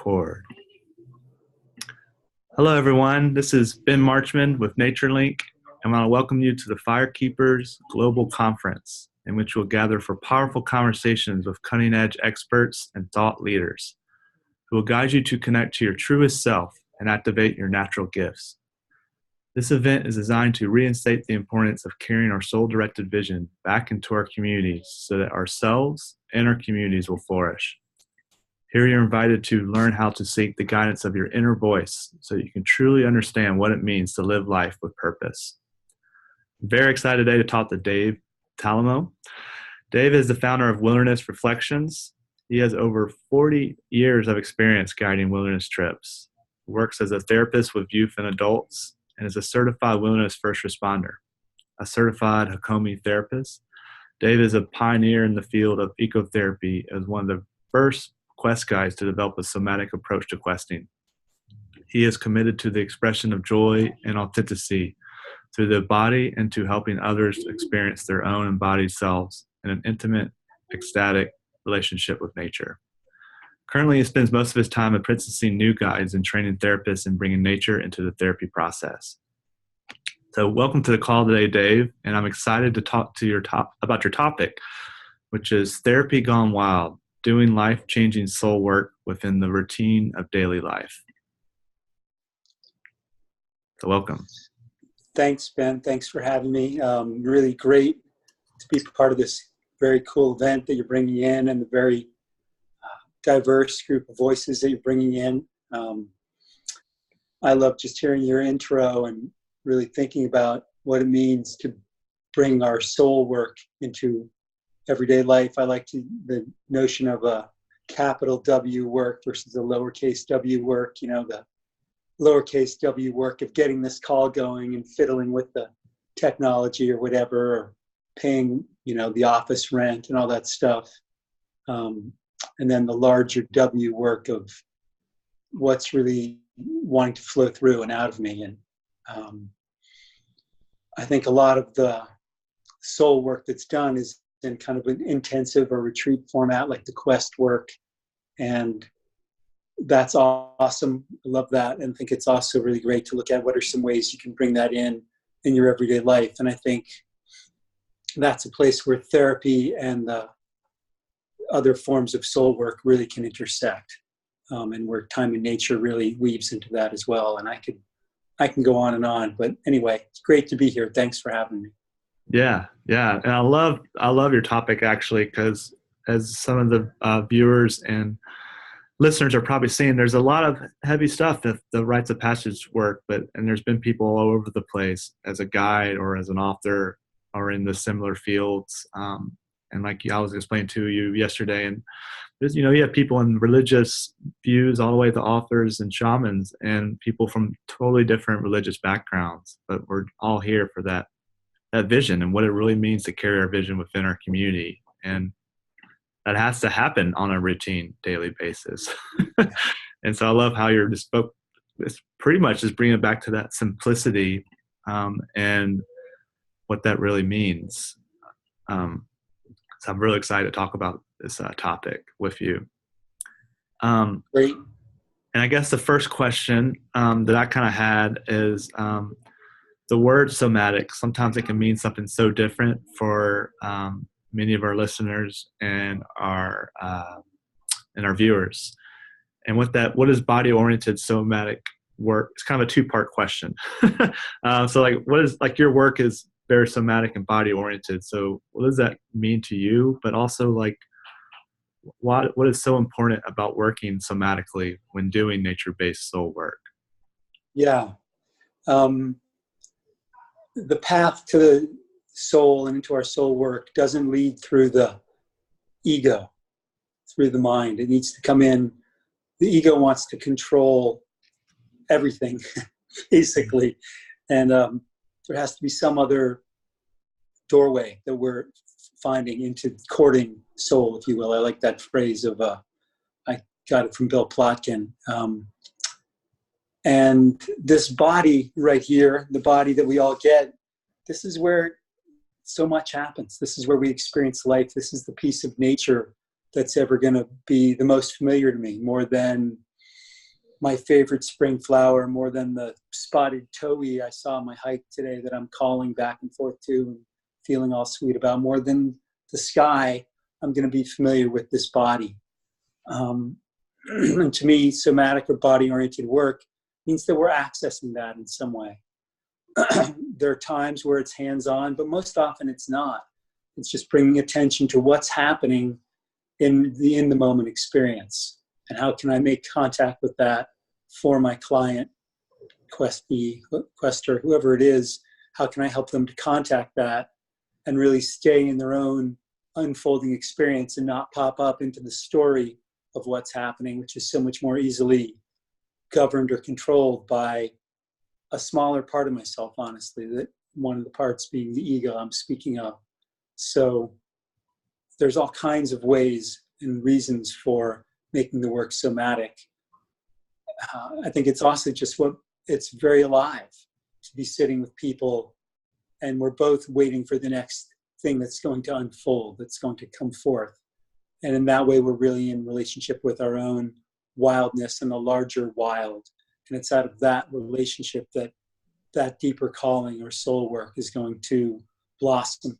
Record. Hello, everyone. This is Ben Marchman with NatureLink, and I want to welcome you to the FireKeepers Global Conference, in which we'll gather for powerful conversations with cutting-edge experts and thought leaders who will guide you to connect to your truest self and activate your natural gifts. This event is designed to reinstate the importance of carrying our soul-directed vision back into our communities so that ourselves and our communities will flourish. Here you're invited to learn how to seek the guidance of your inner voice so you can truly understand what it means to live life with purpose. I'm very excited today to talk to Dave Talamo. Dave is the founder of Wilderness Reflections. He has over 40 years of experience guiding wilderness trips, works as a therapist with youth and adults, and is a certified wilderness first responder, a certified Hakomi Therapist. Dave is a pioneer in the field of ecotherapy as one of the first quest guides to develop a somatic approach to questing. He is committed to the expression of joy and authenticity through the body and to helping others experience their own embodied selves in an intimate, ecstatic relationship with nature. Currently, he spends most of his time apprenticing new guides and training therapists and bringing nature into the therapy process. So welcome to the call today, Dave, and I'm excited to talk to about your topic, which is therapy gone wild, doing life-changing soul work within the routine of daily life. So welcome. Thanks, Ben. Thanks for having me. Really great to be part of this very cool event that you're bringing in and the very diverse group of voices that you're bringing in. I love just hearing your intro and really thinking about what it means to bring our soul work into everyday life. I like the notion of a capital W work versus a lowercase w work, the lowercase w work of getting this call going and fiddling with the technology or whatever, or paying, the office rent and all that stuff. And then the larger W work of what's really wanting to flow through and out of me. And I think a lot of the soul work that's done is in kind of an intensive or retreat format, like the quest work. And that's awesome. I love that. And I think it's also really great to look at what are some ways you can bring that in your everyday life. And I think that's a place where therapy and the other forms of soul work really can intersect, and where time and nature really weaves into that as well. And I can go on and on, but anyway, it's great to be here. Thanks for having me. Yeah. And I love your topic, actually, because as some of the viewers and listeners are probably seeing, there's a lot of heavy stuff that the rites of passage work, and there's been people all over the place as a guide or as an author or in the similar fields. And like I was explaining to you yesterday, and you have people in religious views all the way to authors and shamans and people from totally different religious backgrounds, but we're all here for that vision and what it really means to carry our vision within our community. And that has to happen on a routine daily basis. And so I love how you're just it's pretty much just bringing it back to that simplicity and what that really means. So I'm really excited to talk about this topic with you. Great. And I guess the first question that I kind of had is the word somatic. Sometimes it can mean something so different for many of our listeners and our viewers. And with that, what is body-oriented somatic work? It's kind of a two-part question. So what is your work is very somatic and body-oriented. So what does that mean to you? But also what is so important about working somatically when doing nature-based soul work? Yeah. The path to the soul and into our soul work doesn't lead through the ego, through the mind. It needs to come in. The ego wants to control everything, basically. And there has to be some other doorway that we're finding into courting soul, if you will. I like that phrase of, I got it from Bill Plotkin. And this body right here, the body that we all get, this is where so much happens. This is where we experience life. This is the piece of nature that's ever going to be the most familiar to me, more than my favorite spring flower more than the spotted towhee I saw on my hike today that I'm calling back and forth to and feeling all sweet about. More than the sky, I'm going to be familiar with this body. And to me, somatic or body-oriented work means that we're accessing that in some way. There are times where it's hands-on, but most often it's not. It's just bringing attention to what's happening in the moment experience. And how can I make contact with that for my client, quester, whoever it is? How can I help them to contact that and really stay in their own unfolding experience and not pop up into the story of what's happening, which is so much more easily governed or controlled by a smaller part of myself, honestly, that one of the parts being the ego I'm speaking of. So there's all kinds of ways and reasons for making the work somatic. I think it's also just it's very alive to be sitting with people, and we're both waiting for the next thing that's going to unfold, that's going to come forth. And in that way, we're really in relationship with our own wildness and the larger wild. And it's out of that relationship that deeper calling or soul work is going to blossom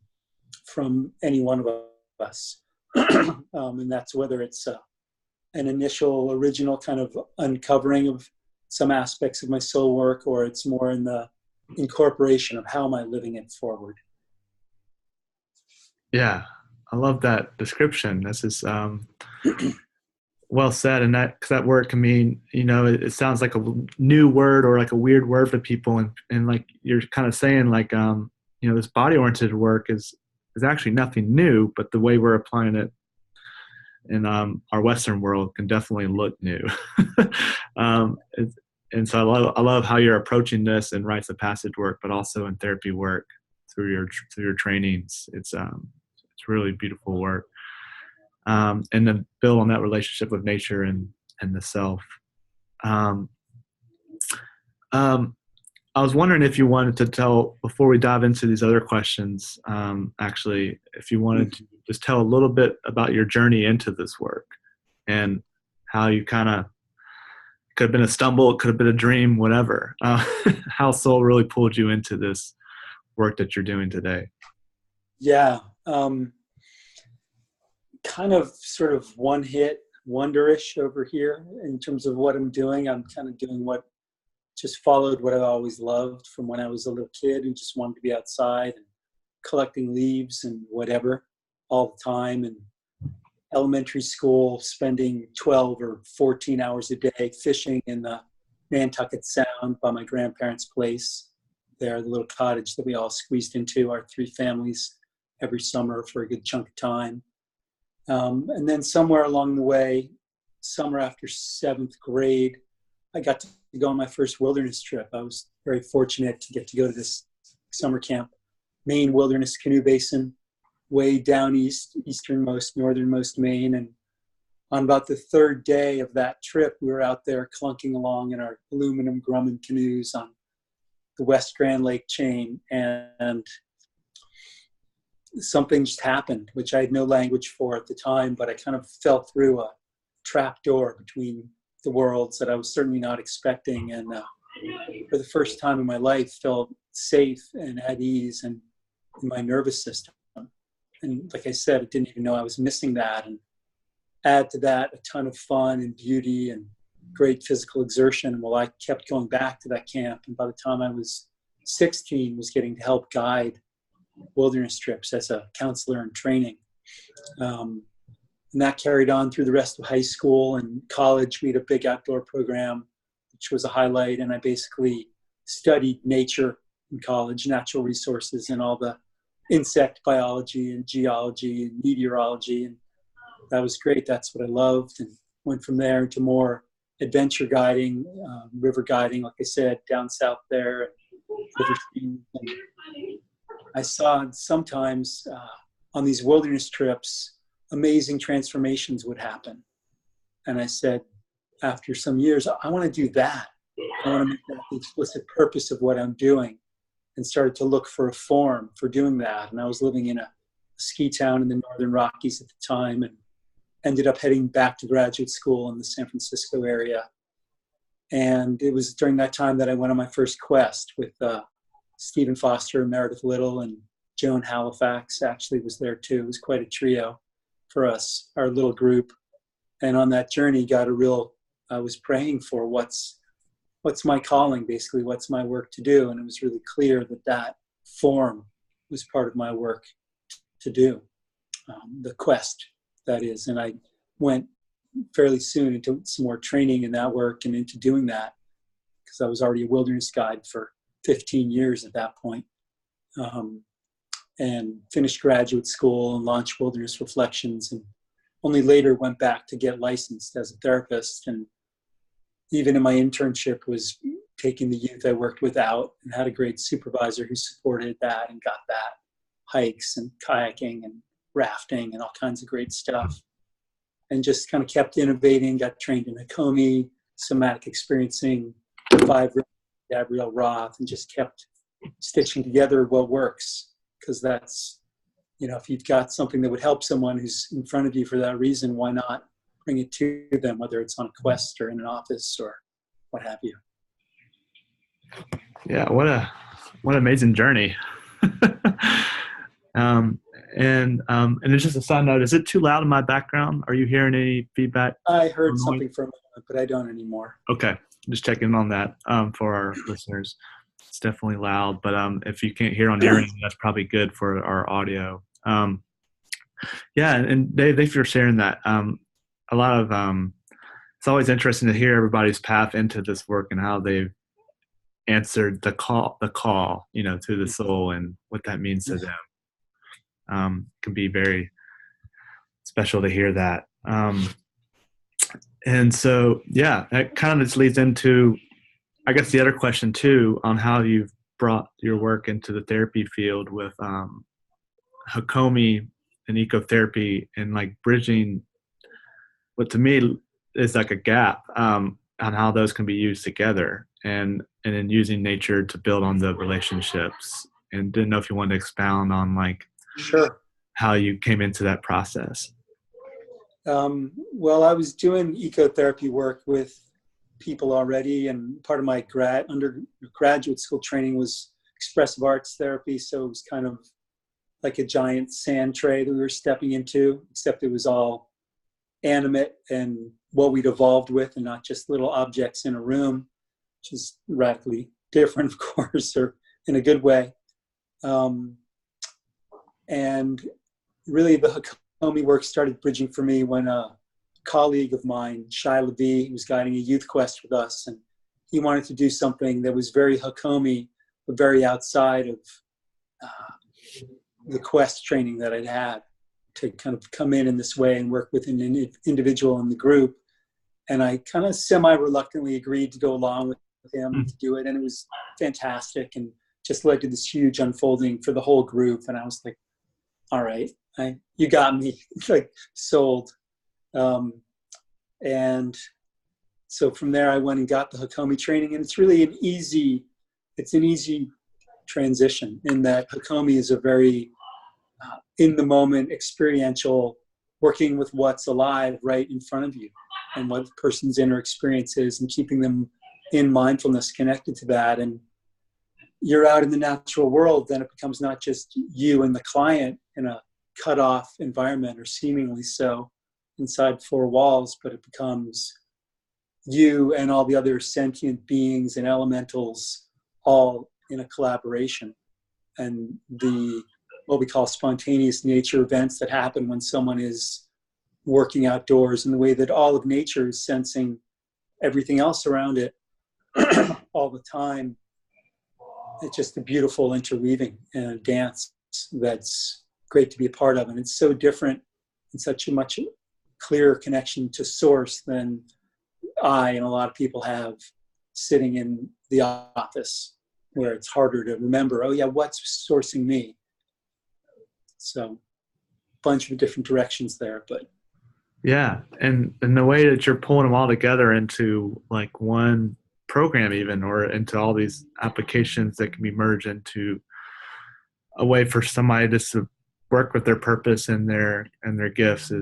from any one of us. And that's whether it's an initial original kind of uncovering of some aspects of my soul work, or it's more in the incorporation of how am I living it forward. Yeah, I love that description. This is well said. And that word can mean, it sounds like a new word or like a weird word for people. And like you're kind of saying, like, this body-oriented work is actually nothing new, but the way we're applying it in our Western world can definitely look new. And so I love how you're approaching this in rites of passage work, but also in therapy work through your trainings. It's really beautiful work. And then build on that relationship with nature and the self. I was wondering if you wanted to tell, before we dive into these other questions, actually, if you wanted to just tell a little bit about your journey into this work and how you kind of, could have been a stumble, it could have been a dream, whatever, how soul really pulled you into this work that you're doing today. Yeah. Kind of sort of one hit wonderish over here in terms of what I'm doing. I'm kind of doing just followed what I always loved from when I was a little kid and just wanted to be outside and collecting leaves and whatever all the time. And elementary school, spending 12 or 14 hours a day fishing in the Nantucket Sound by my grandparents' place. There, the little cottage that we all squeezed into, our 3 families, every summer for a good chunk of time. And then somewhere along the way, summer after 7th grade, I got to go on my first wilderness trip. I was very fortunate to get to go to this summer camp, Maine Wilderness Canoe Basin, way down easternmost, northernmost Maine. And on about the 3rd day of that trip, we were out there clunking along in our aluminum Grumman canoes on the West Grand Lake chain. And something just happened, which I had no language for at the time, but I kind of fell through a trap door between the worlds that I was certainly not expecting. And for the first time in my life, felt safe and at ease and in my nervous system. And like I said, I didn't even know I was missing that. And add to that a ton of fun and beauty and great physical exertion. Well, I kept going back to that camp. And by the time I was 16, was getting to help guide wilderness trips as a counselor in training. And that carried on through the rest of high school and college. We had a big outdoor program, which was a highlight. And I basically studied nature in college, natural resources, and all the insect biology and geology and meteorology. And that was great. That's what I loved. And went from there into more adventure guiding, river guiding, like I said, down south there. And I saw sometimes on these wilderness trips, amazing transformations would happen. And I said, after some years, I want to do that. I want to make that the explicit purpose of what I'm doing, and started to look for a form for doing that. And I was living in a ski town in the Northern Rockies at the time, and ended up heading back to graduate school in the San Francisco area. And it was during that time that I went on my first quest with Stephen Foster, Meredith Little, and Joan Halifax actually was there too. It was quite a trio for us, our little group. And on that journey, I was praying for what's my calling, basically, what's my work to do. And it was really clear that form was part of my work to do, the quest, that is. And I went fairly soon into some more training in that work and into doing that, because I was already a wilderness guide for 15 years at that point. And finished graduate school and launched Wilderness Reflections, and only later went back to get licensed as a therapist. And even in my internship was taking the youth I worked with out, and had a great supervisor who supported that and got that, hikes and kayaking and rafting and all kinds of great stuff. And just kind of kept innovating, got trained in Hakomi, somatic experiencing, 5 Gabrielle Roth, and just kept stitching together what works. Because that's, if you've got something that would help someone who's in front of you for that reason, why not bring it to them, whether it's on a quest or in an office or what have you. Yeah, what an amazing journey. And it's just a side note, is it too loud in my background? Are you hearing any feedback? I heard something from it, but I don't anymore. Okay, just checking on that for our listeners. It's definitely loud, but if you can't hear on your end, that's probably good for our audio. Yeah, and Dave, thanks for sharing that. A lot of it's always interesting to hear everybody's path into this work and how they've answered the call, to the soul, and what that means to them. Can be very special to hear that. And so, yeah, that kind of just leads into, I guess, the other question too, on how you've brought your work into the therapy field with Hakomi and ecotherapy, and like bridging what to me is like a gap on how those can be used together, and then using nature to build on the relationships. And didn't know if you wanted to expound on Sure, how you came into that process. Well, I was doing ecotherapy work with people already, and part of my undergraduate school training was expressive arts therapy, so it was kind of like a giant sand tray that we were stepping into, except it was all animate and what we'd evolved with, and not just little objects in a room, which is radically different, of course, or in a good way. And really the Hakomi work started bridging for me when a colleague of mine, Shai Levi, was guiding a youth quest with us, and he wanted to do something that was very Hakomi, but very outside of the quest training that I'd had, to kind of come in this way and work with an individual in the group. And I kind of semi-reluctantly agreed to go along with him to do it, and it was fantastic, and just led to this huge unfolding for the whole group. And I was like, all right, you got me, like, sold. And so from there I went and got the Hakomi training, and it's really an easy transition, in that Hakomi is a very in the moment, experiential, working with what's alive right in front of you, and what the person's inner experience is, and keeping them in mindfulness connected to that. And you're out in the natural world, then it becomes not just you and the client in a cut off environment, or seemingly so, inside 4 walls, but it becomes you and all the other sentient beings and elementals all in a collaboration. And what we call spontaneous nature events that happen when someone is working outdoors, in the way that all of nature is sensing everything else around it all the time. It's just a beautiful interweaving and a dance that's great to be a part of. And it's so different, and such a much clearer connection to source than I and a lot of people have sitting in the office, where it's harder to remember, oh yeah, what's sourcing me? So a bunch of different directions there, but Yeah, and the way that you're pulling them all together into like one program, even, or into all these applications that can be merged into a way for somebody just to work with their purpose and their gifts,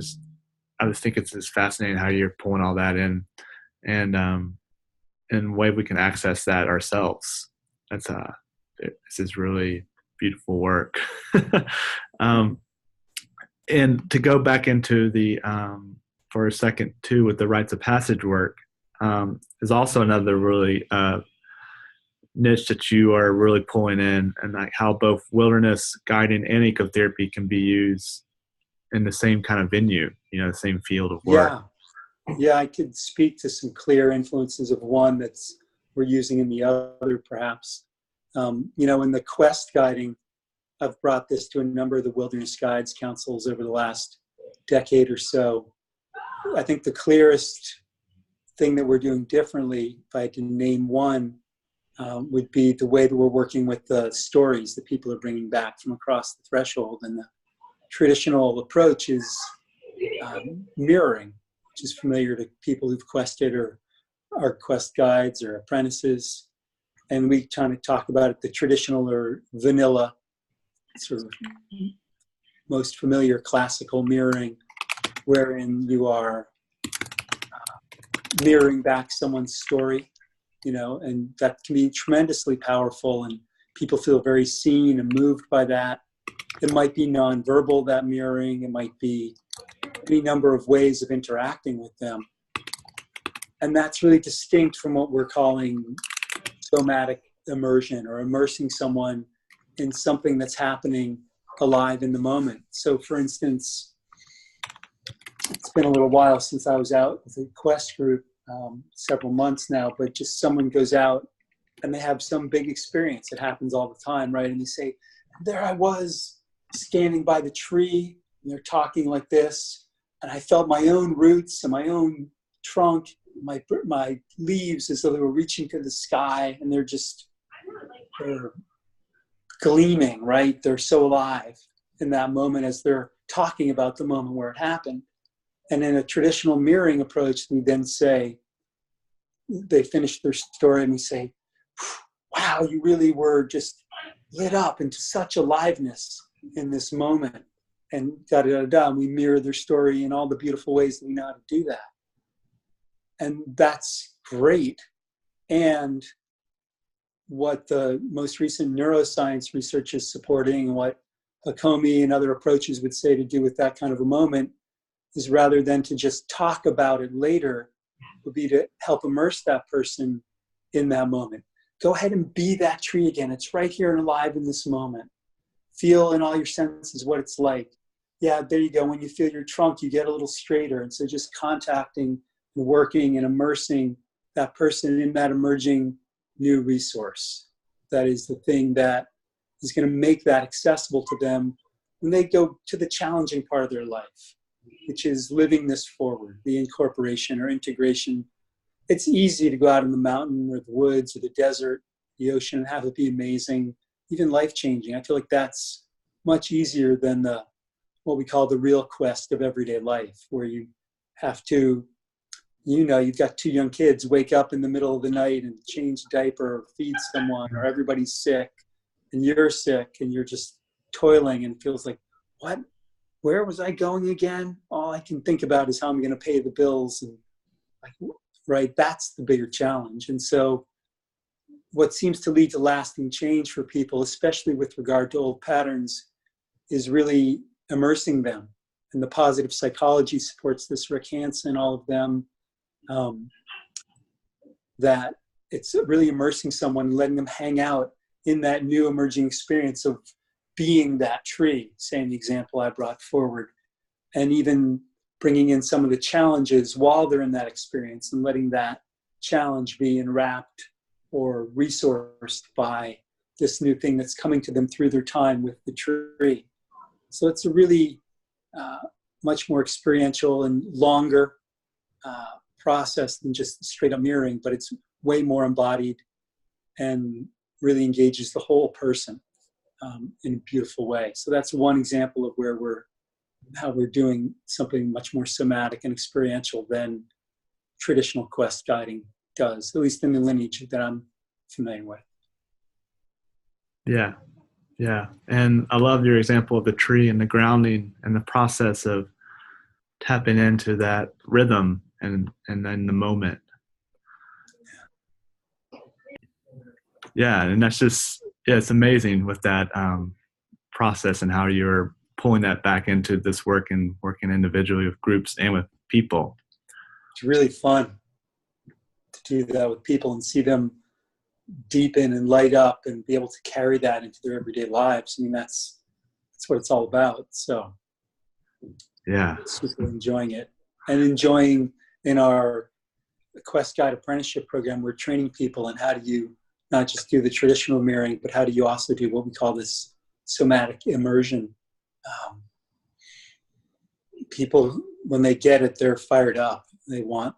I just think it's just fascinating how you're pulling all that in. And and way we can access that ourselves. This is really beautiful work. um, and to go back into the for a second too, with the rites of passage work, is also another really niche that you are really pulling in, and like how both wilderness guiding and ecotherapy can be used in the same kind of venue, the same field of work. Yeah, I could speak to some clear influences of one that's we're using in the other, perhaps. In the quest guiding, I've brought this to a number of the wilderness guides councils over the last decade or so. I think the clearest thing that we're doing differently, if I had to name one, would be the way that we're working with the stories that people are bringing back from across the threshold. And the traditional approach is mirroring, which is familiar to people who've quested or are quest guides or apprentices. And we kind of talk about it, the traditional or vanilla, sort of most familiar classical mirroring, wherein you are mirroring back someone's story, and that can be tremendously powerful, and people feel very seen and moved by that. It might be nonverbal, that mirroring. It might be any number of ways of interacting with them. And that's really distinct from what we're calling somatic immersion, or immersing someone in something that's happening alive in the moment. So for instance, it's been a little while since I was out with a quest group, several months now, but just someone goes out and they have some big experience. It happens all the time, right? And they say, there I was standing by the tree, and they're talking like this, and I felt my own roots and my own trunk, my leaves, as though they were reaching to the sky, and they're gleaming, right? They're so alive in that moment as they're talking about the moment where it happened. And in a traditional mirroring approach, we then say, they finish their story and we say, wow, you really were just lit up into such aliveness in this moment. And da-da-da-da, and we mirror their story in all the beautiful ways that we know how to do that. And that's great. And what the most recent neuroscience research is supporting, and what Hakomi and other approaches would say to do with that kind of a moment, is rather than to just talk about it later, would be to help immerse that person in that moment. Go ahead and be that tree again. It's right here and alive in this moment. Feel in all your senses what it's like. Yeah, there you go. When you feel your trunk, you get a little straighter. And so just contacting and working and immersing that person in that emerging new resource. That is the thing that is going to make that accessible to them when they go to the challenging part of their life, which is living this forward, the incorporation or integration. It's easy to go out in the mountain or the woods or the desert, the ocean, and have it be amazing, even life-changing. I feel like that's much easier than what we call the real quest of everyday life, where you have to, you've got two young kids, wake up in the middle of the night and change a diaper or feed someone, or everybody's sick and you're sick and you're just toiling, and it feels like, what? Where was I going again? All I can think about is how I'm going to pay the bills. And right, that's the bigger challenge. And so what seems to lead to lasting change for people, especially with regard to old patterns, is really immersing them. And the positive psychology supports this, Rick Hansen, all of them, that it's really immersing someone and letting them hang out in that new emerging experience of being that tree, same the example I brought forward, and even bringing in some of the challenges while they're in that experience and letting that challenge be enwrapped or resourced by this new thing that's coming to them through their time with the tree. So it's a really much more experiential and longer process than just straight up mirroring, but it's way more embodied and really engages the whole person in a beautiful way. So that's one example of how we're doing something much more somatic and experiential than traditional quest guiding does, at least in the lineage that I'm familiar with. Yeah. Yeah. And I love your example of the tree and the grounding and the process of tapping into that rhythm and then the moment. Yeah, and that's just, yeah, it's amazing with that process and how you're pulling that back into this work and working individually with groups and with people. It's really fun to do that with people and see them deepen and light up and be able to carry that into their everyday lives. I mean, that's what it's all about. So Yeah. super enjoying it, and enjoying in our Quest Guide apprenticeship program, we're training people in how do you not just do the traditional mirroring, but how do you also do what we call this somatic immersion. People, when they get it, they're fired up. They want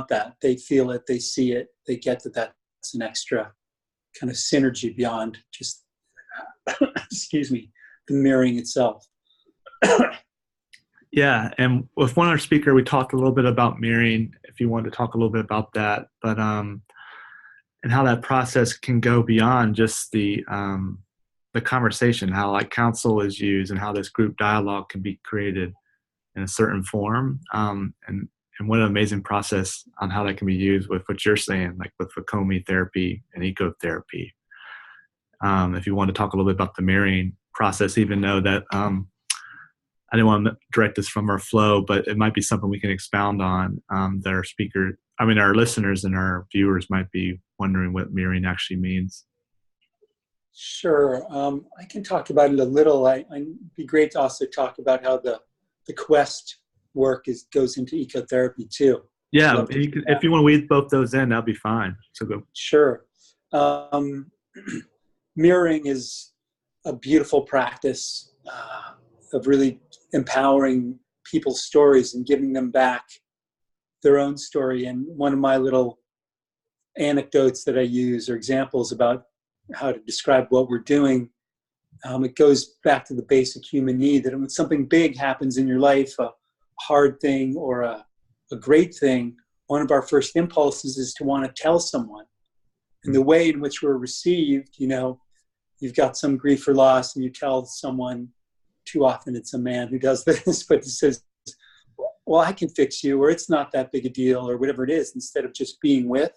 that. They feel it. They see it. They get that that's an extra kind of synergy beyond just, excuse me, the mirroring itself. Yeah, and with one other speaker, we talked a little bit about mirroring. If you wanted to talk a little bit about that, but and how that process can go beyond just the conversation, how like counsel is used, and how this group dialogue can be created in a certain form, and what an amazing process on how that can be used with what you're saying, like with Hakomi therapy and ecotherapy. If you want to talk a little bit about the mirroring process, even though that I didn't want to direct this from our flow, but it might be something we can expound on, that our listeners and our viewers might be wondering what mirroring actually means. Sure. I can talk about it a little. It'd be great to also talk about how the Quest work goes into ecotherapy too. Yeah, if you want to weave both those in, that'll be fine. So go. Sure. Mirroring is a beautiful practice of really empowering people's stories and giving them back their own story. And one of my little anecdotes that I use or examples about how to describe what we're doing, it goes back to the basic human need that when something big happens in your life, a hard thing or a great thing, one of our first impulses is to want to tell someone. And the way in which we're received, you've got some grief or loss and you tell someone, too often it's a man who does this, but he says, well, I can fix you, or it's not that big a deal, or whatever it is, instead of just being with.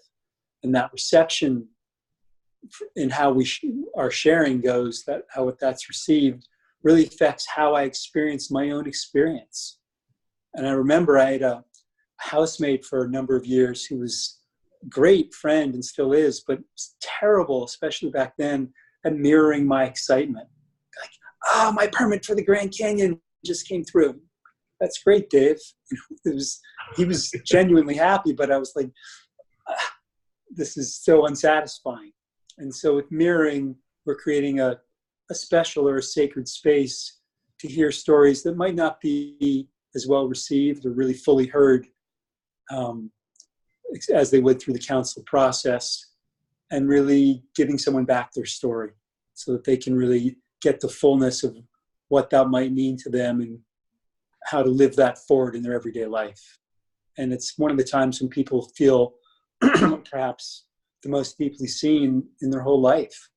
And that reception in how our sharing goes, that how that's received, really affects how I experience my own experience. And I remember I had a housemate for a number of years who was a great friend and still is, but was terrible, especially back then, at mirroring my excitement. Like, my permit for the Grand Canyon just came through. That's great, Dave. He was genuinely happy, but I was like, this is so unsatisfying. And so with mirroring, we're creating a special or a sacred space to hear stories that might not be as well received or really fully heard as they would through the counsel process, and really giving someone back their story so that they can really get the fullness of what that might mean to them and how to live that forward in their everyday life. And it's one of the times when people feel perhaps the most deeply seen in their whole life.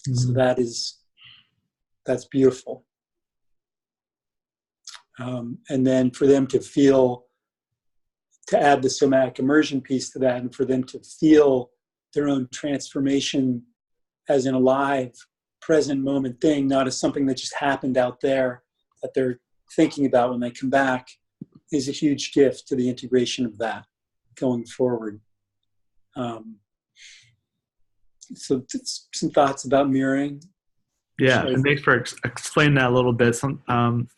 Mm-hmm. So that's beautiful. And then for them to add the somatic immersion piece to that, and for them to feel their own transformation as an alive, present moment thing, not as something that just happened out there that they're thinking about when they come back, is a huge gift to the integration of that going forward. So some thoughts about mirroring. Yeah, and thanks for explaining that a little bit. Sometimes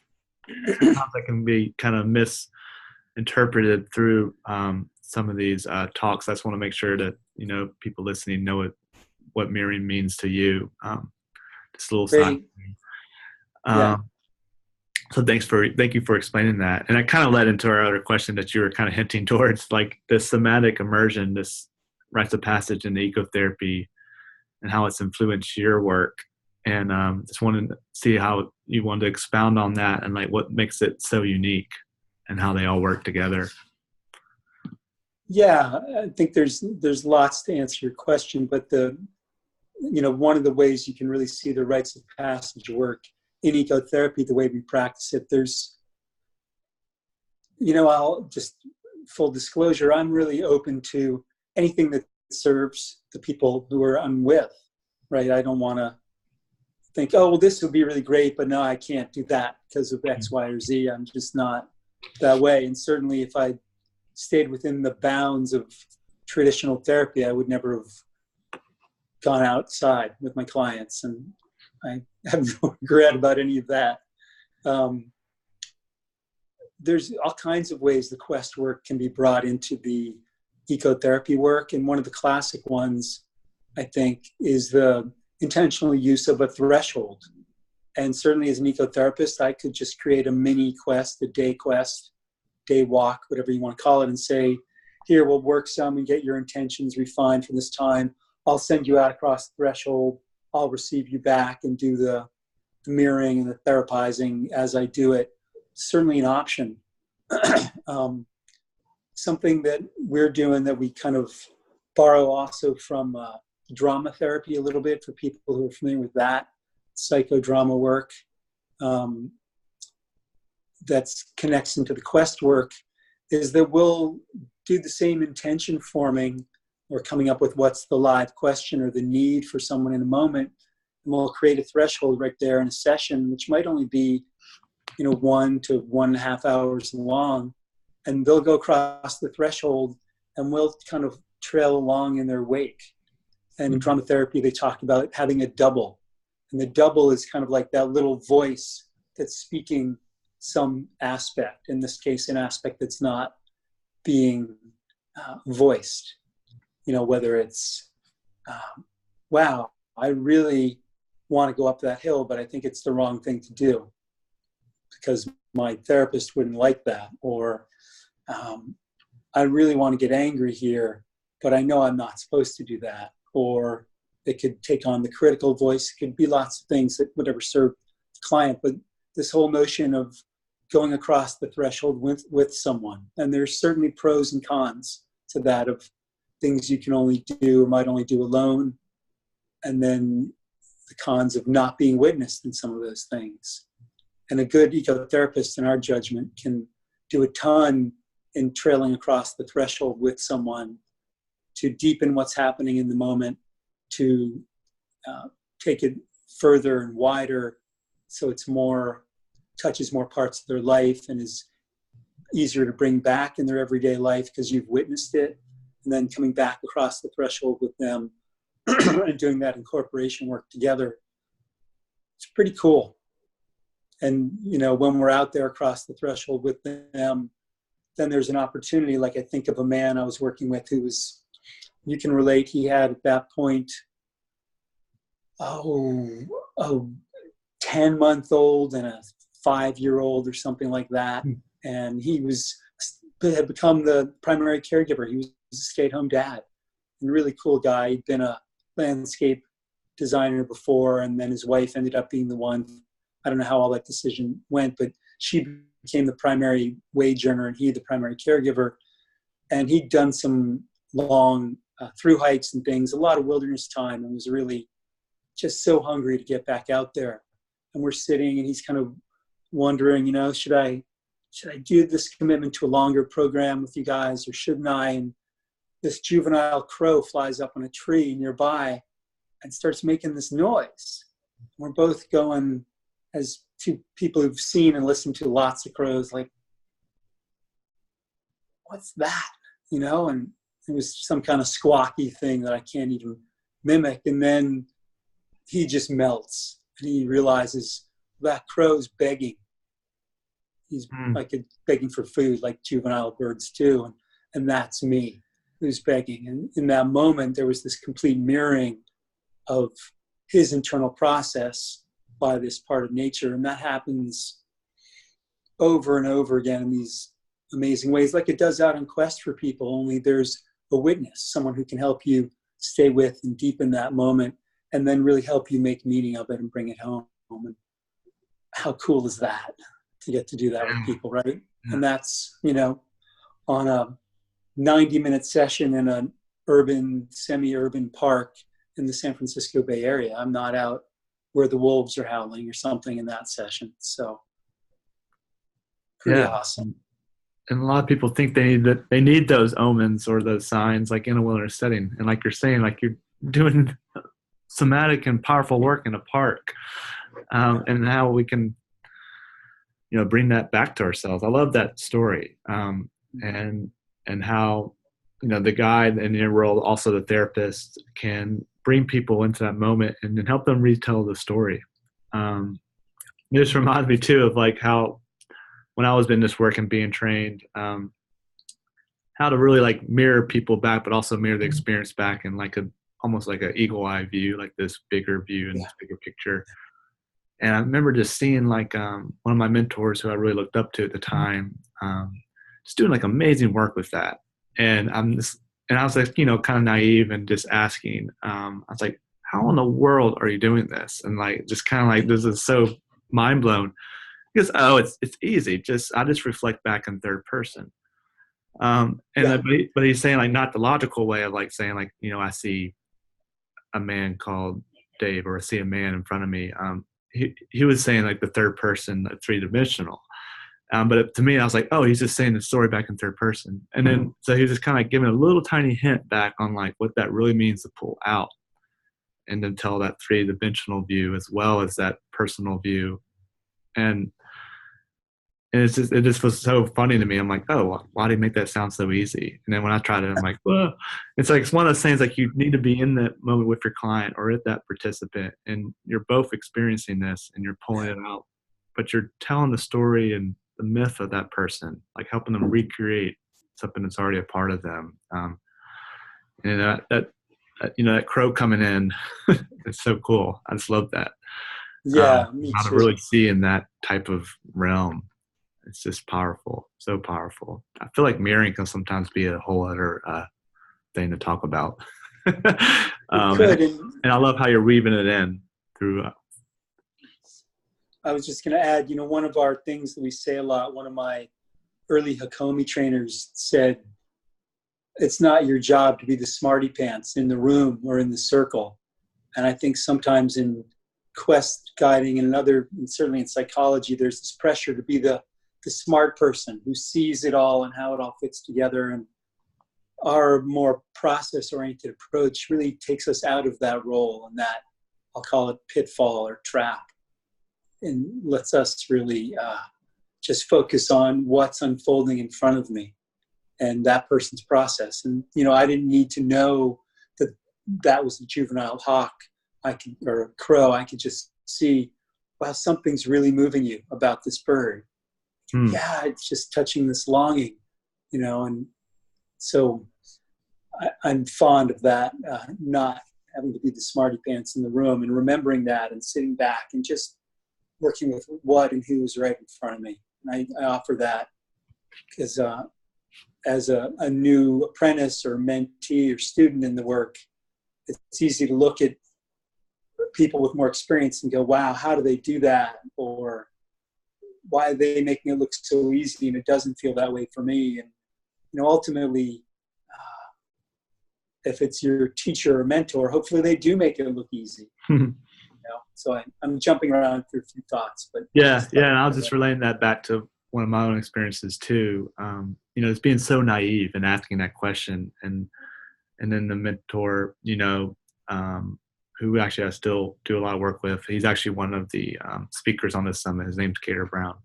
that can be kind of misinterpreted through some of these talks. I just want to make sure that people listening know what mirroring means to you. Just a little side. Yeah. So thank you for explaining that. And I kind of led into our other question that you were kind of hinting towards, like the somatic immersion, this rites of passage in the ecotherapy, and how it's influenced your work. And just wanted to see how you wanted to expound on that and like what makes it so unique and how they all work together. Yeah, I think there's lots to answer your question, but one of the ways you can really see the rites of passage work in ecotherapy, the way we practice it, there's, I'll just full disclosure, I'm really open to anything that's serves the people who I'm with, right? I don't want to think, oh, well, this would be really great, but no, I can't do that because of X, Y, or Z. I'm just not that way. And certainly if I stayed within the bounds of traditional therapy, I would never have gone outside with my clients. And I have no regret about any of that. There's all kinds of ways the quest work can be brought into the ecotherapy work. And one of the classic ones, I think, is the intentional use of a threshold. And certainly as an ecotherapist, I could just create a mini quest, a day quest, day walk, whatever you want to call it, and say, here, we'll work some and get your intentions refined for this time. I'll send you out across the threshold. I'll receive you back and do the mirroring and the therapizing as I do it. Certainly an option. Something that we're doing that we kind of borrow also from drama therapy a little bit, for people who are familiar with that, psychodrama work, that connects into the quest work, is that we'll do the same intention forming or coming up with what's the live question or the need for someone in a moment. And we'll create a threshold right there in a session, which might only be 1 to 1.5 hours long. And they'll go across the threshold and we'll kind of trail along in their wake. And in drama therapy, they talk about having a double. And the double is kind of like that little voice that's speaking some aspect, in this case, an aspect that's not being voiced. Whether it's, wow, I really want to go up that hill, but I think it's the wrong thing to do because my therapist wouldn't like that. Or I really want to get angry here, but I know I'm not supposed to do that. Or it could take on the critical voice. It could be lots of things that whatever serve the client. But this whole notion of going across the threshold with someone, and there's certainly pros and cons to that, of things you can only do or might only do alone, and then the cons of not being witnessed in some of those things. And a good ecotherapist, in our judgment, can do a ton in trailing across the threshold with someone to deepen what's happening in the moment, to take it further and wider so it's touches more parts of their life and is easier to bring back in their everyday life because you've witnessed it. And then coming back across the threshold with them and doing that incorporation work together, it's pretty cool. And, when we're out there across the threshold with them, then there's an opportunity. Like I think of a man I was working with who was, you can relate, he had at that point, a 10-month-old and a 5-year-old or something like that. And he had become the primary caregiver. He was a stay-at-home dad, and a really cool guy. He'd been a landscape designer before, and then his wife ended up being the one. I don't know how all that decision went, but she became the primary wage earner and he the primary caregiver. And he'd done some long through hikes and things, a lot of wilderness time, and was really just so hungry to get back out there. And we're sitting and he's kind of wondering, should I do this commitment to a longer program with you guys, or shouldn't I? And this juvenile crow flies up on a tree nearby and starts making this noise. We're both going, as two people who've seen and listened to lots of crows, like, what's that? And it was some kind of squawky thing that I can't even mimic. And then he just melts and he realizes that crow's begging. He's like begging for food, like juvenile birds do. And that's me who's begging. And in that moment, there was this complete mirroring of his internal process by this part of nature. And that happens over and over again in these amazing ways, like it does out on Quest for people, only there's a witness, someone who can help you stay with and deepen that moment, and then really help you make meaning of it and bring it home. And how cool is that to get to do that with people, right? Yeah. And that's, on a 90-minute session in an urban, semi-urban park in the San Francisco Bay Area. I'm not out where the wolves are howling or something in that session. So pretty awesome. and a lot of people think they need those omens or those signs like in a wilderness setting. And like you're saying, like you're doing somatic and powerful work in a park, and how we can, bring that back to ourselves. I love that story. And how, the guide in your role, also the therapist, can bring people into that moment and then help them retell the story. It just reminded me too of like how when I was in this work and being trained, how to really like mirror people back, but also mirror the experience back in like almost like an eagle eye view, like this bigger view and this bigger picture. And I remember just seeing like one of my mentors who I really looked up to at the time, just doing like amazing work with that. And and I was like, kind of naive and just asking, I was like, how in the world are you doing this? And like, just kind of like, this is so mind blown because, it's easy. I just reflect back in third person. But he's saying like, not the logical way of like saying like, I see a man called Dave, or I see a man in front of me. He was saying like the third person, three dimensional. But to me, I was like, oh, he's just saying the story back in third person. And then, so he was just kind of like giving a little tiny hint back on like what that really means to pull out and then tell that three dimensional view as well as that personal view. And it just was so funny to me. I'm like, oh, why do you make that sound so easy? And then when I tried it, I'm like, whoa. It's like, it's one of those things like you need to be in that moment with your client or with that participant, and you're both experiencing this and you're pulling it out, but you're telling the story and the myth of that person, like helping them recreate something that's already a part of them. And that crow coming in, it's so cool. I just love that. Yeah, me How to too. really see in that type of realm. It's just powerful, so powerful. I feel like mirroring can sometimes be a whole other thing to talk about. It could, And I love how you're weaving it in through. I was just going to add, one of our things that we say a lot, one of my early Hakomi trainers said, it's not your job to be the smarty pants in the room or in the circle. And I think sometimes in quest guiding and certainly in psychology, there's this pressure to be the smart person who sees it all and how it all fits together. And our more process-oriented approach really takes us out of that role and that, I'll call it pitfall or trap, and lets us really just focus on what's unfolding in front of me and that person's process. And, I didn't need to know that was a juvenile hawk or a crow. I could just see, wow, something's really moving you about this bird. Yeah, it's just touching this longing, and so I'm fond of that, not having to be the smarty pants in the room, and remembering that and sitting back and just working with what and who is right in front of me. And I offer that because as a new apprentice or mentee or student in the work, it's easy to look at people with more experience and go, wow, how do they do that? Or why are they making it look so easy and it doesn't feel that way for me? And, ultimately, if it's your teacher or mentor, hopefully they do make it look easy. So I'm jumping around through a few thoughts, but yeah. And I was just relating that back to one of my own experiences too. It's being so naive and asking that question, and then the mentor, who actually I still do a lot of work with. He's actually one of the speakers on this summit. His name's Cater Brown.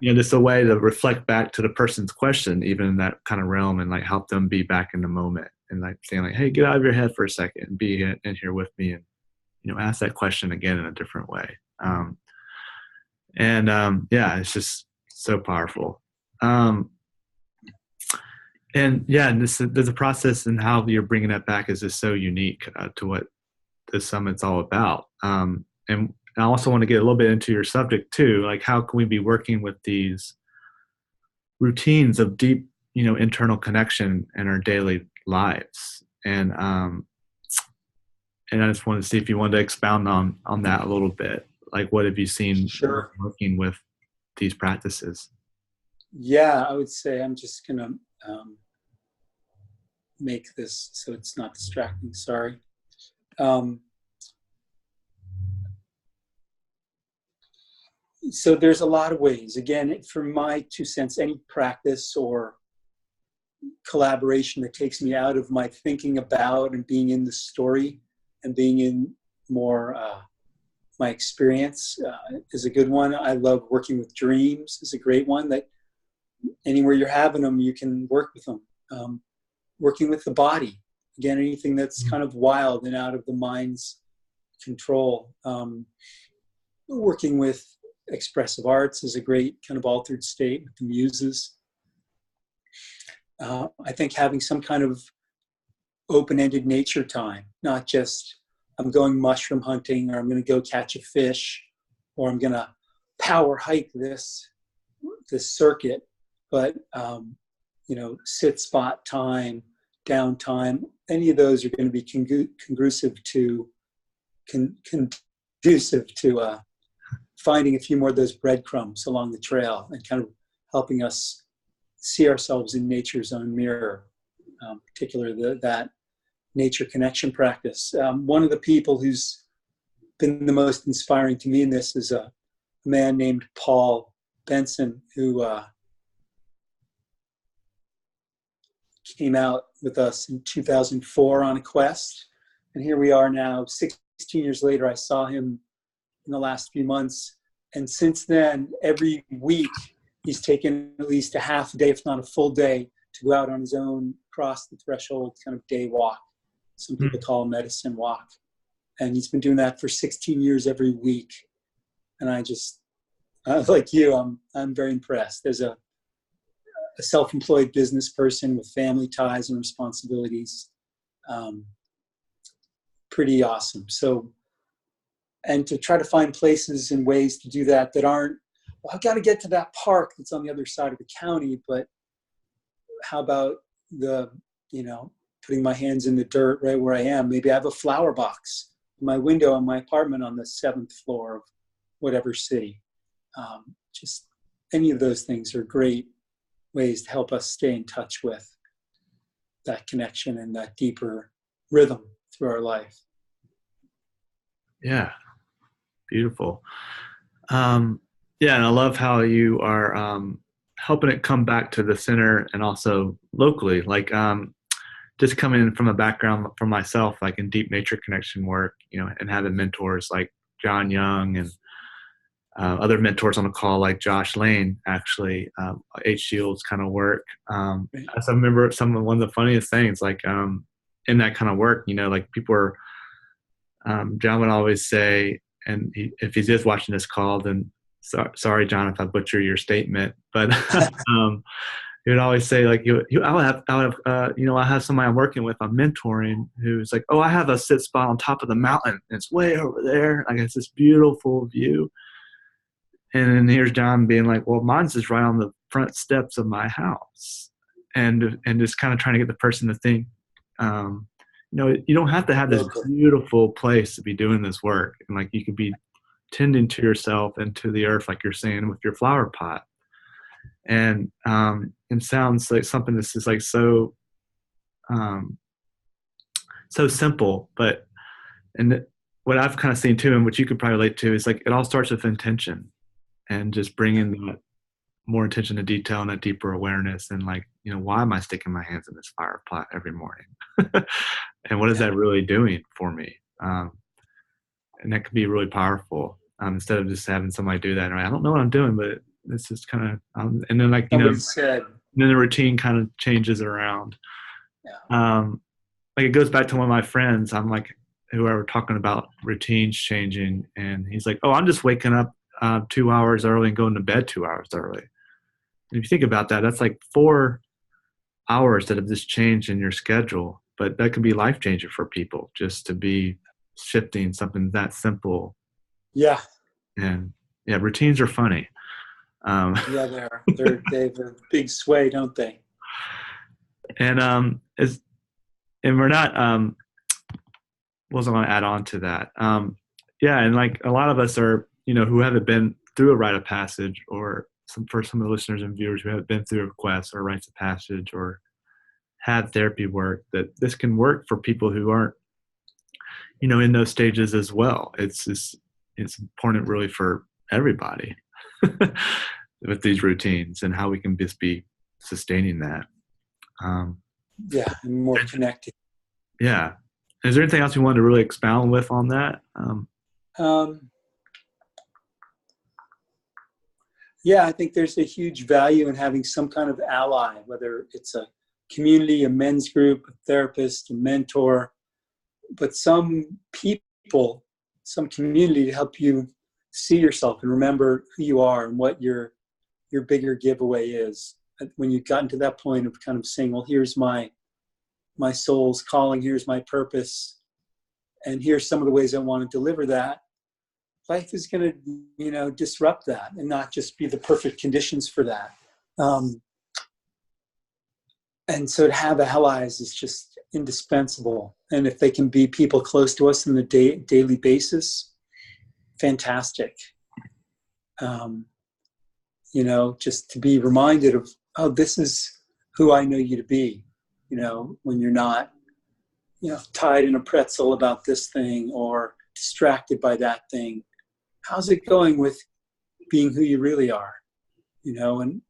Just a way to reflect back to the person's question, even in that kind of realm, and like help them be back in the moment and like saying like, hey, get out of your head for a second and be in here with me, and ask that question again in a different way. It's just so powerful. And there's a process, and how you're bringing that back is just so unique to what the summit's all about. And I also want to get a little bit into your subject too, like how can we be working with these routines of deep, internal connection in our daily lives. And I just wanted to see if you wanted to expound on that a little bit. Like, what have you seen working with these practices? Yeah, I would say I'm just going to make this so it's not distracting. Sorry. So there's a lot of ways. Again, from my 2 cents, any practice or collaboration that takes me out of my thinking about and being in the story and being in more my experience is a good one. I love working with dreams is a great one, that anywhere you're having them, you can work with them. Working with the body, again, anything that's kind of wild and out of the mind's control. Working with expressive arts is a great kind of altered state with the muses. I think having some kind of open-ended nature time, not just I'm going mushroom hunting, or I'm going to go catch a fish, or I'm going to power hike this circuit, but sit spot time, downtime, any of those are going to be conducive to finding a few more of those breadcrumbs along the trail and kind of helping us see ourselves in nature's own mirror, particularly that nature connection practice. One of the people who's been the most inspiring to me in this is a man named Paul Benson, who came out with us in 2004 on a quest. And here we are now, 16 years later. I saw him in the last few months. And since then, every week, he's taken at least a half a day, if not a full day, to go out on his own, cross the threshold kind of day walk. Some people call it medicine walk. And he's been doing that for 16 years every week. And I just, like you, I'm very impressed. As a self-employed business person with family ties and responsibilities, pretty awesome. So, and to try to find places and ways to do that aren't, well, I've got to get to that park that's on the other side of the county, but how about putting my hands in the dirt right where I am? Maybe I have a flower box in my window in my apartment on the 7th floor of whatever city. Just any of those things are great ways to help us stay in touch with that connection and that deeper rhythm through our life. Yeah, beautiful. Yeah, and I love how you are helping it come back to the center and also locally. Like just coming from a background for myself, like in deep nature connection work, and having mentors like John Young and other mentors on the call like Josh Lane, actually, H. Shields kind of work. I remember one of the funniest things, like in that kind of work, like people are, John would always say, and if he is watching this call, then sorry, John, if I butcher your statement, but he would always say, like, I have somebody I'm working with, I'm mentoring, who's like, oh, I have a sit spot on top of the mountain. And it's way over there. Like, it's this beautiful view. And then here's John being like, well, mine's just right on the front steps of my house. And just kind of trying to get the person to think, you don't have to have this beautiful place to be doing this work. And like, you could be tending to yourself and to the earth, like you're saying, with your flower pot. And it sounds like something that's just like so simple, but what I've kind of seen too, and what you could probably relate to, is like it all starts with intention and just bringing that more attention to detail and that deeper awareness. And like, why am I sticking my hands in this fire pot every morning? And what is that really doing for me? And that could be really powerful. Instead of just having somebody do that, right? I don't know what I'm doing, but it's just kind of, and then like, then the routine kind of changes around. Yeah. Like it goes back to one of my friends. I'm like, whoever talking about routines changing, and he's like, oh, I'm just waking up 2 hours early and going to bed 2 hours early. And if you think about that, that's like 4 hours that have just changed in your schedule, but that could be life changing for people just to be shifting something that simple. Yeah. And yeah, routines are funny. Yeah, they have a big sway, don't they? And we're not, what was I going to add on to that? Yeah. And like a lot of us are, who haven't been through a rite of passage, or for some of the listeners and viewers who haven't been through a quest or rites of passage or had therapy work, that this can work for people who aren't, in those stages as well. It's important really for everybody. with these routines and how we can just be sustaining that. Yeah, and more connected. Yeah. Is there anything else you wanted to really expound with on that? Um, yeah, I think there's a huge value in having some kind of ally, whether it's a community, a men's group, a therapist, a mentor, but some people, some community to help you see yourself and remember who you are and what your bigger giveaway is. When you've gotten to that point of kind of saying, well, here's my soul's calling, here's my purpose, and here's some of the ways I want to deliver that, life is going to, disrupt that and not just be the perfect conditions for that. And so to have allies is just indispensable. And if they can be people close to us on the daily basis, fantastic. Just to be reminded of, oh, this is who I know you to be, when you're not, tied in a pretzel about this thing or distracted by that thing. How's it going with being who you really are? And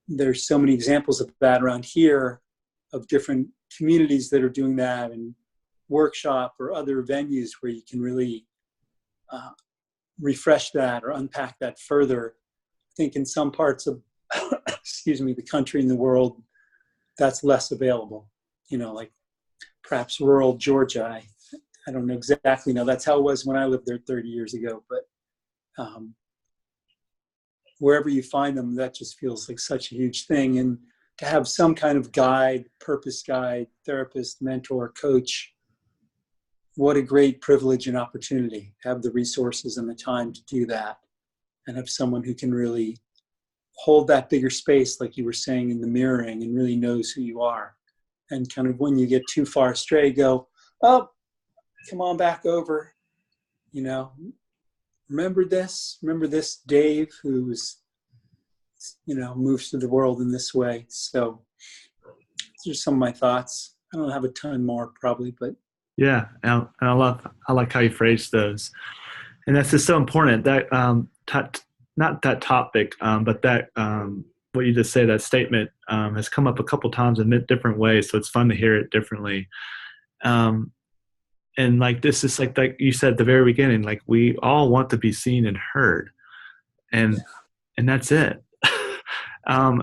there's so many examples of that around here, of different communities that are doing that, and workshop or other venues where you can really refresh that or unpack that further. I think in some parts of, the country and the world, that's less available, like perhaps rural Georgia. I don't know exactly now. That's how it was when I lived there 30 years ago. But wherever you find them, that just feels like such a huge thing. And to have some kind of guide, purpose guide, therapist, mentor, coach, what a great privilege and opportunity to have the resources and the time to do that, and have someone who can really hold that bigger space, like you were saying, in the mirroring, and really knows who you are. And kind of when you get too far astray, go, oh, come on back over, remember this Dave who's, moves through the world in this way. So those are some of my thoughts. I don't have a ton more probably, but. Yeah. And I like how you phrase those. And that's just so important that, not that topic, but that, what you just say, that statement, has come up a couple times in different ways. So it's fun to hear it differently. And like, this is like you said at the very beginning, like we all want to be seen and heard, and that's it. And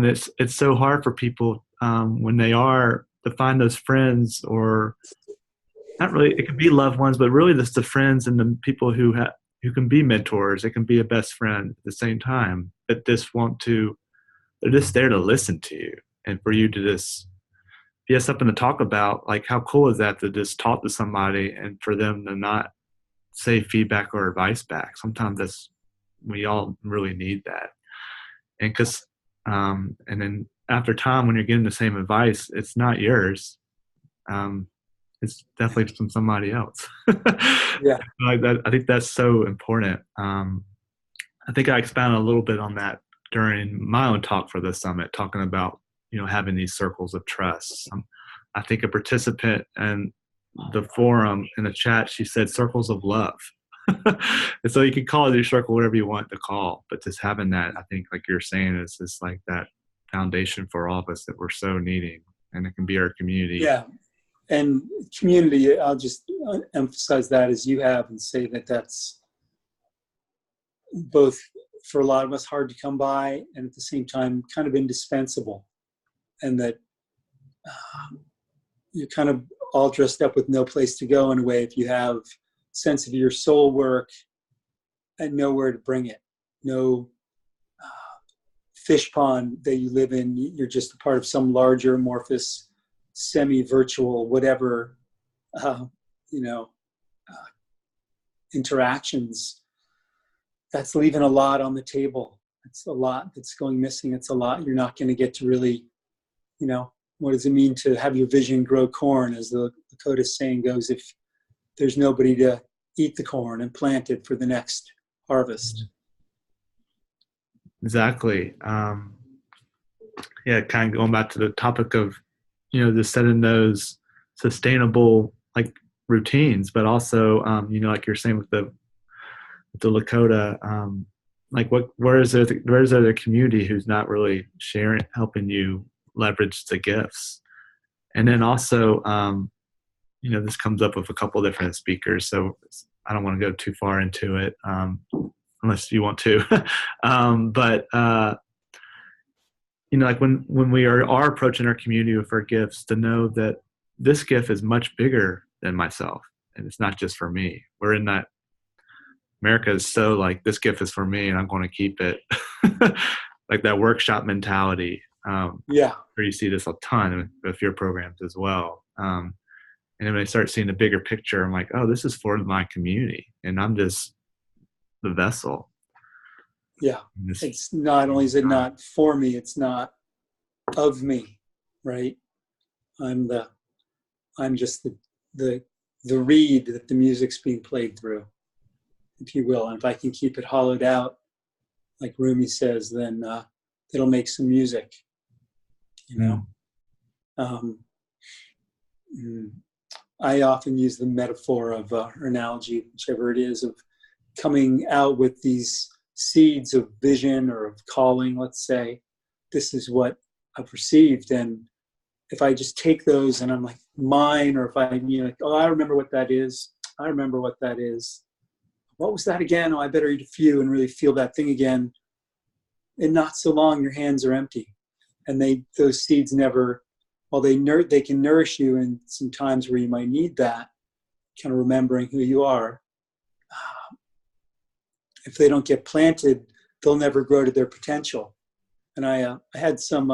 it's so hard for people, when they are, to find those friends, or not really, it can be loved ones, but really just the friends and the people who can be mentors. It can be a best friend at the same time, but they're just there to listen to you, and for you to just, if you have something to talk about, like how cool is that to just talk to somebody and for them to not say feedback or advice back. Sometimes we all really need that. And and then after time, when you're getting the same advice, it's not yours. It's definitely from somebody else. Yeah. Like that, I think that's so important. I think I expounded a little bit on that during my own talk for the summit, talking about, having these circles of trust. I think a participant in the forum, in the chat, she said circles of love. And so you can call it your circle, whatever you want to call, but just having that, I think, like you're saying, is just like that foundation for all of us that we're so needing, and it can be our community. Yeah. And community, I'll just emphasize that as you have, and say that that's both, for a lot of us, hard to come by, and at the same time kind of indispensable. And that you're kind of all dressed up with no place to go, in a way, if you have a sense of your soul work and nowhere to bring it. No fish pond that you live in. You're just a part of some larger amorphous, semi-virtual, whatever, interactions. That's leaving a lot on the table. It's a lot that's going missing. It's a lot you're not going to get to really, what does it mean to have your vision grow corn, as the Lakota saying goes, if there's nobody to eat the corn and plant it for the next harvest. Exactly. Yeah, kind of going back to the topic of, just setting those sustainable, like, routines, but also, like you're saying with the Lakota, like where's there the community who's not really sharing, helping you leverage the gifts? And then also, this comes up with a couple different speakers, so I don't want to go too far into it, unless you want to. But like when we are approaching our community with our gifts, to know that this gift is much bigger than myself, and it's not just for me. We're in that America is so like, this gift is for me and I'm going to keep it. Like that workshop mentality. Yeah. Where you see this a ton with your programs as well. And then when I start seeing the bigger picture, I'm like, oh, this is for my community and I'm just the vessel. Yeah. It's not only is it not for me, it's not of me, right? I'm just the reed that the music's being played through, if you will. And if I can keep it hollowed out, like Rumi says, then it'll make some music, I often use the metaphor of, or analogy, whichever it is, of coming out with these seeds of vision or of calling. Let's say, this is what I've received. And if I just take those and I'm like, mine, or if I, like, oh, I remember what that is. I remember what that is. What was that again? Oh, I better eat a few and really feel that thing again. And not so long, your hands are empty. And those seeds never, while they can nourish you in some times where you might need that, kind of remembering who you are. If they don't get planted, they'll never grow to their potential. And I had some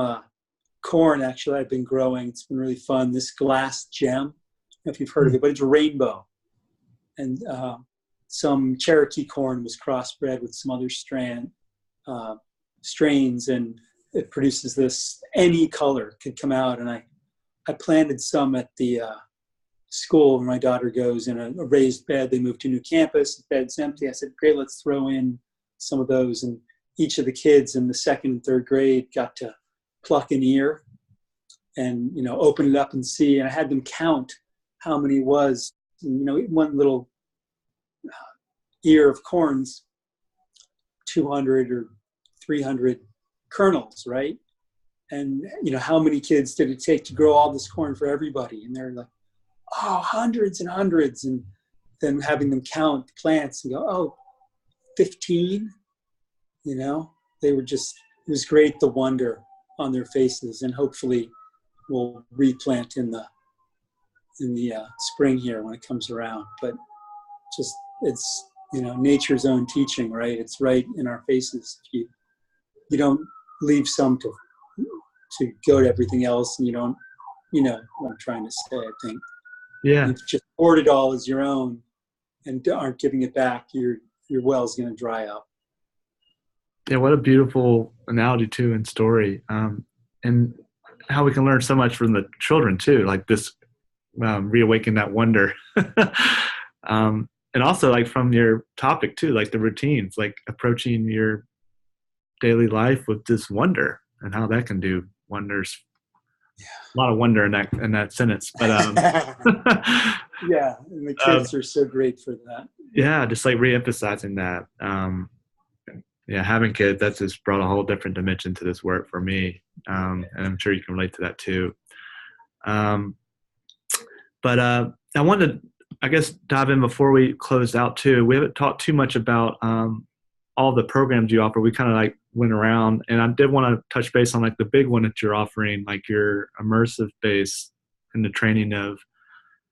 corn, actually, I've been growing. It's been really fun. This glass gem, I don't know if you've heard of it, but it's a rainbow. And some Cherokee corn was crossbred with some other strains, and it produces this, any color could come out. And I planted some at the school where my daughter goes, in a raised bed. They moved to a new campus, the bed's empty. I said, great, let's throw in some of those. And each of the kids in the second and third grade got to pluck an ear and, open it up and see. And I had them count how many was, and, one little ear of corn's 200 or 300 kernels, right? And, how many kids did it take to grow all this corn for everybody? And they're like, oh, hundreds and hundreds. And then having them count plants and go, oh, 15, they were just, it was great, the wonder on their faces. And hopefully we'll replant in the spring here when it comes around. But just, it's, nature's own teaching, right? It's right in our faces. If you don't leave some to go to everything else, and you don't, what I'm trying to say, I think. Yeah. You've just poured it all as your own and aren't giving it back, your well's going to dry up. Yeah, what a beautiful analogy too, and story, and how we can learn so much from the children too, like this reawaken that wonder, and also like from your topic too, like the routines, like approaching your daily life with this wonder and how that can do wonders. Yeah. A lot of wonder in that sentence, but yeah, and the kids are so great for that. Yeah, just like re-emphasizing that. Yeah, having kids, that's just brought a whole different dimension to this work for me, and I'm sure you can relate to that too. But I wanted to, I guess, dive in before we close out too. We haven't talked too much about all the programs you offer. We kind of like went around, and I did want to touch base on like the big one that you're offering, like your immersive base in the training of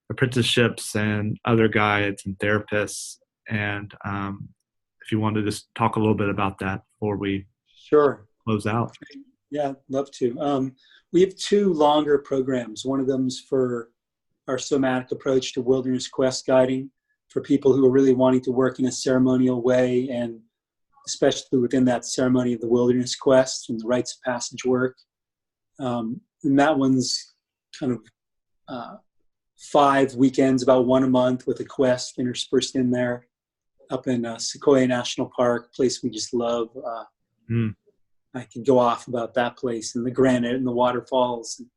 apprenticeships and other guides and therapists. And if you wanted to just talk a little bit about that before we close out. Yeah, love to. We have two longer programs. One of them's for our somatic approach to wilderness quest guiding, for people who are really wanting to work in a ceremonial way, and especially within that ceremony of the wilderness quest and the rites of passage work. And that one's kind of 5 weekends, about one a month, with a quest interspersed in there, up in Sequoia National Park, place we just love. I could go off about that place, and the granite and the waterfalls and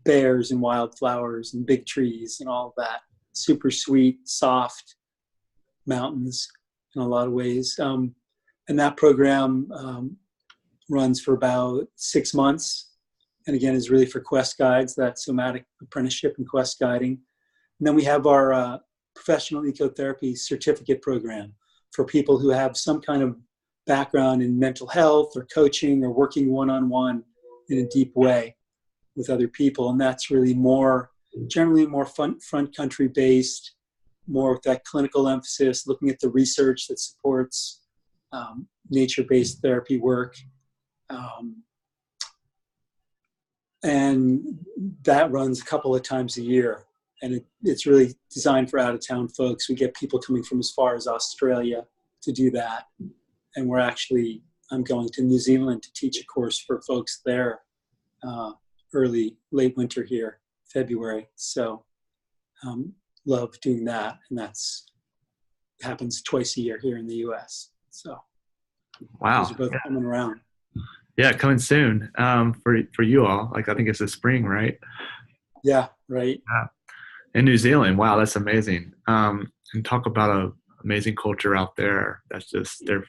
bears and wildflowers and big trees and all of that. Super sweet, soft mountains in a lot of ways. And that program runs for about 6 months. And again, is really for quest guides, that somatic apprenticeship and quest guiding. And then we have our professional ecotherapy certificate program for people who have some kind of background in mental health or coaching or working one-on-one in a deep way with other people. And that's really generally more front country based, more with that clinical emphasis, looking at the research that supports nature-based therapy work. And that runs a couple of times a year. And it's really designed for out-of-town folks. We get people coming from as far as Australia to do that. And I'm going to New Zealand to teach a course for folks there late winter here, February. So love doing that. And happens twice a year here in the US. So wow, those are both coming around. Yeah, coming soon for you all. Like, I think it's the spring, right? Yeah, right. Yeah. In New Zealand, wow, that's amazing. And talk about a amazing culture out there. That's just there,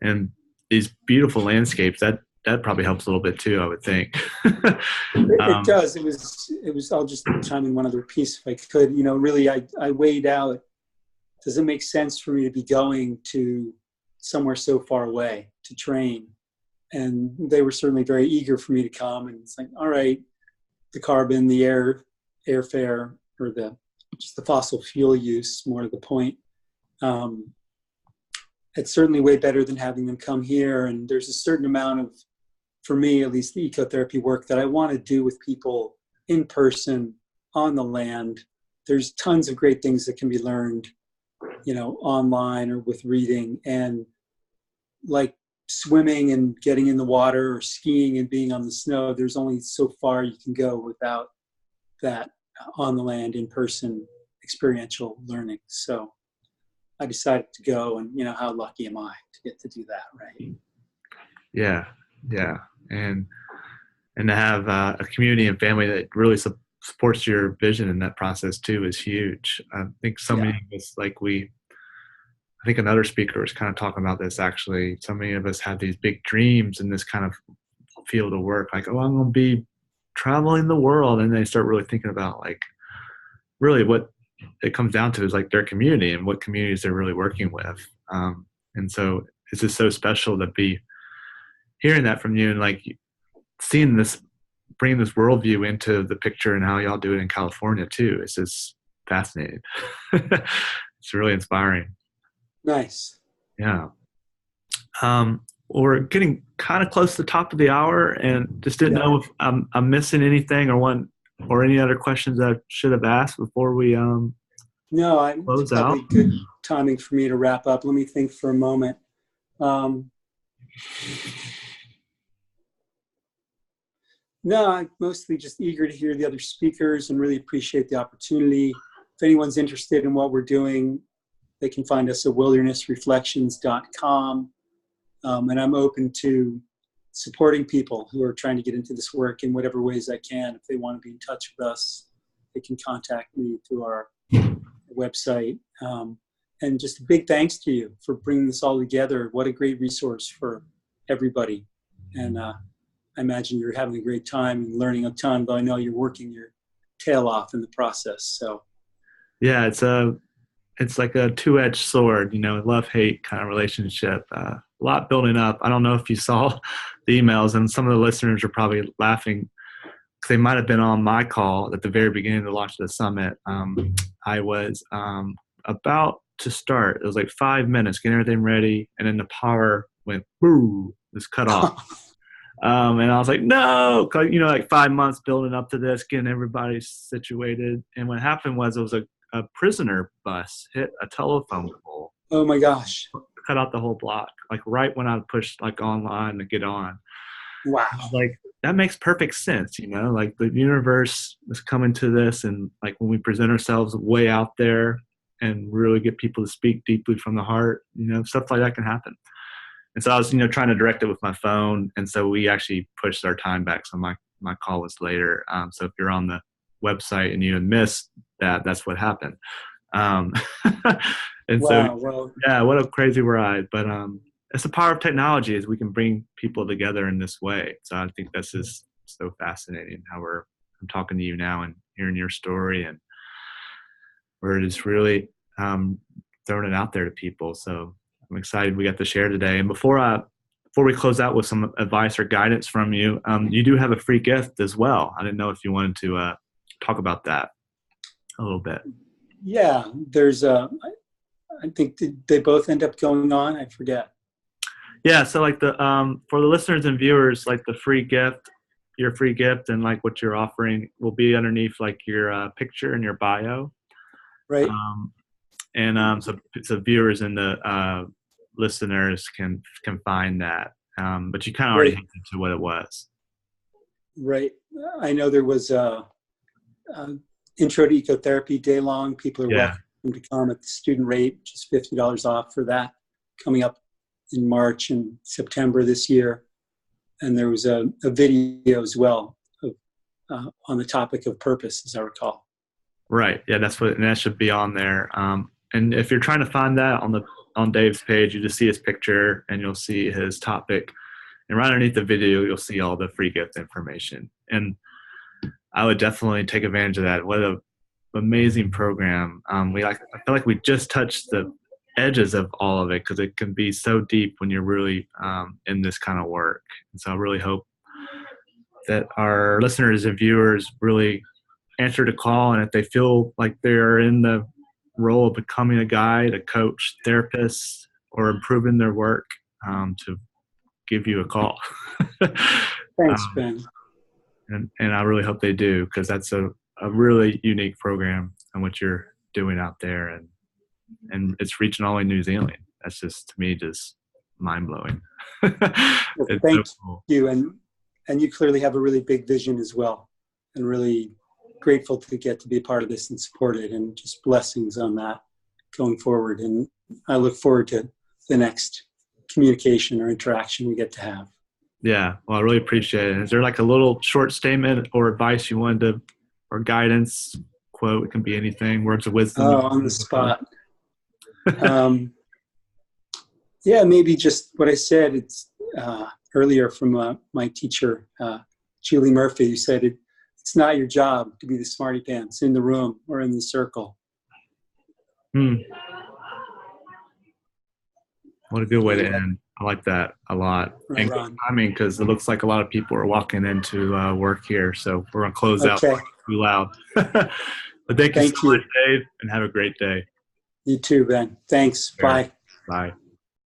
and these beautiful landscapes. That probably helps a little bit too, I would think. It does. It was. I'll just chime in one other piece if I could. Really, I weighed out. Does it make sense for me to be going to somewhere so far away to train? And they were certainly very eager for me to come. And it's like, all right, the carbon, the airfare, or just the fossil fuel use, more to the point. It's certainly way better than having them come here. And there's a certain amount of, for me at least, the ecotherapy work that I want to do with people in person on the land. There's tons of great things that can be learned, online or with reading, and like swimming and getting in the water or skiing and being on the snow, there's only so far you can go without that on the land, in person, experiential learning. So I decided to go, and how lucky am I to get to do that, right? Yeah, and to have a community and family that really supports your vision in that process too is huge. I think so many of us, I think another speaker was kind of talking about this actually. So many of us have these big dreams in this kind of field of work, like, oh, I'm going to be traveling the world. And they start really thinking about really what it comes down to is their community and what communities they're really working with. And so it's just so special to be hearing that from you and seeing this, bringing this worldview into the picture and how y'all do it in California too. It's just fascinating. It's really inspiring. Nice. Yeah. Well, we're getting kind of close to the top of the hour, and just didn't know if I'm missing anything or any other questions I should have asked before we No, close it's probably out. good timing for me to wrap up. Let me think for a moment. No, I'm mostly just eager to hear the other speakers and really appreciate the opportunity. If anyone's interested in what we're doing, they can find us at wildernessreflections.com. And I'm open to supporting people who are trying to get into this work in whatever ways I can. If they want to be in touch with us, they can contact me through our website. And just a big thanks to you for bringing this all together. What a great resource for everybody. And I imagine you're having a great time and learning a ton, though I know you're working your tail off in the process. So Yeah, it's like a two-edged sword, love-hate kind of relationship. A lot building up. I don't know if you saw the emails, and some of the listeners are probably laughing because they might have been on my call at the very beginning of the launch of the summit. I was about to start. It was 5 minutes, getting everything ready, and then the power went, boo, was cut off. And I was like, no, 'cause, 5 months building up to this, getting everybody situated. And what happened was it was a prisoner bus hit a telephone pole. Oh my gosh. Cut out the whole block, right when I pushed online to get on. Wow. That makes perfect sense, the universe is coming to this, and when we present ourselves way out there and really get people to speak deeply from the heart, stuff like that can happen. And so I was, trying to direct it with my phone. And so we actually pushed our time back. So my call was later. So if you're on the website and you missed that, that's what happened. And wow, so, yeah, what a crazy ride. But it's the power of technology is we can bring people together in this way. So I think this is so fascinating how I'm talking to you now and hearing your story, and we're just really throwing it out there to people. So I'm excited we got to share today. And before we close out with some advice or guidance from you, you do have a free gift as well. I didn't know if you wanted to talk about that a little bit. Yeah, there's I think they both end up going on. I forget. Yeah, so like for the listeners and viewers, like the free gift, your free gift, and like what you're offering will be underneath like your picture and your bio. Right. So viewers and the listeners can find that. But you kind of already Right. hinted to what it was. Right. I know there was a intro to ecotherapy day long. People are Yeah. welcome to come at the student rate, which is $50 off for that, coming up in March and September this year. And there was a video as well of, on the topic of purpose, as I recall. Right. Yeah, and that should be on there. And if you're trying to find that on Dave's page, you just see his picture and you'll see his topic. And right underneath the video, you'll see all the free gift information. And I would definitely take advantage of that. What an amazing program. I feel like we just touched the edges of all of it because it can be so deep when you're really in this kind of work. And so I really hope that our listeners and viewers really answer the call, and if they feel like they're in the role of becoming a guide, a coach, therapist, or improving their work, to give you a call. Thanks, Ben. And I really hope they do, because that's a really unique program and what you're doing out there, and it's reaching all in New Zealand. That's just, to me, just mind-blowing. Well, thank you, and you clearly have a really big vision as well, and really grateful to get to be a part of this and support it, and just blessings on that going forward. And I look forward to the next communication or interaction we get to have. Yeah, well, I really appreciate it. Is there like a little short statement or advice you wanted to, or guidance, quote? It can be anything, words of wisdom. Oh, on the spot. Yeah, maybe just what I said. It's earlier from my teacher, Julie Murphy, who said it's not your job to be the smarty pants in the room or in the circle. What a good way to end. I like that a lot. Right and on. I mean, because it looks like a lot of people are walking into work here, so we're going to close out too loud. But thank you so much, Dave, and have a great day. You too, Ben. Thanks. Bye. Bye.